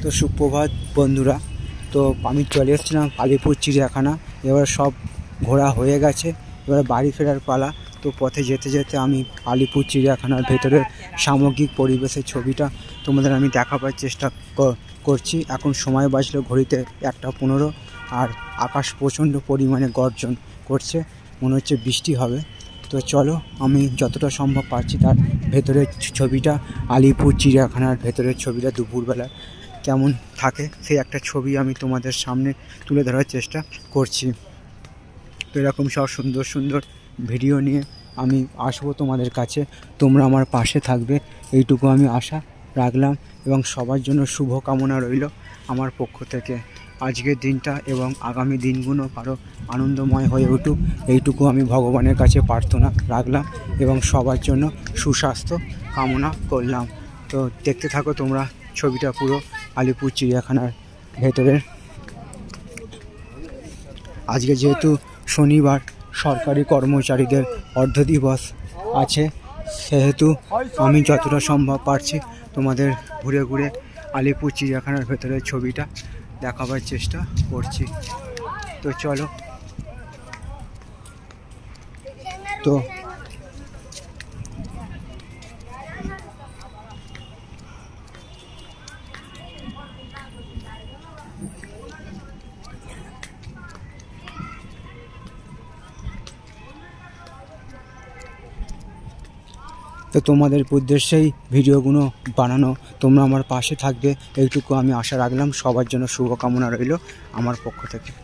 তো সুপ্রভাত বন্ধুরা। তো আমি চলে এসেছিলাম আলিপুর চিড়িয়াখানা। এবার সব ঘোরা হয়ে গেছে, এবার বাড়ি ফেরার পালা। তো পথে যেতে যেতে আমি আলিপুর চিড়িয়াখানার ভেতরের সামগ্রিক পরিবেশের ছবিটা তোমাদের আমি দেখাবার চেষ্টা করছি। এখন সময় বাজলো ঘড়িতে 1:15, আর আকাশ প্রচণ্ড পরিমাণে গর্জন করছে, মনে হচ্ছে বৃষ্টি হবে। তো চলো আমি যতটা সম্ভব পারছি তার ভেতরের ছবিটা, আলিপুর চিড়িয়াখানার ভেতরের ছবিটা দুপুরবেলা কেমন থাকে সেই একটা ছবি আমি তোমাদের সামনে তুলে ধরার চেষ্টা করছি। তো এরকম সব সুন্দর সুন্দর ভিডিও নিয়ে আমি আসবো তোমাদের কাছে, তোমরা আমার পাশে থাকবে এইটুকু আমি আশা রাখলাম, এবং সবার জন্য শুভ কামনা রইল আমার পক্ষ থেকে। আজকের দিনটা এবং আগামী দিনগুলো আরও আনন্দময় হয়ে উঠুক, এইটুকু আমি ভগবানের কাছে প্রার্থনা রাখলাম এবং সবার জন্য সুস্বাস্থ্য কামনা করলাম। তো দেখতে থাকো তোমরা ছবিটা পুরো আলিপুর চিড়িয়াখানার ভেতরের। আজকে যেহেতু শনিবার, সরকারি কর্মচারীদের অর্ধ দিবস আছে, সেহেতু আমি যতটা সম্ভব পারছি তোমাদের ঘুরে ঘুরে আলিপুর চিড়িয়াখানার ভেতরের ছবিটা দেখাবার চেষ্টা করছি। তো চলো। তো তোমাদের উদ্দেশ্যেই ভিডিওগুলো বানানো, তোমরা আমার পাশে থাকবে এইটুকু আমি আশা রাখলাম। সবার জন্য শুভকামনা রইল আমার পক্ষ থেকে।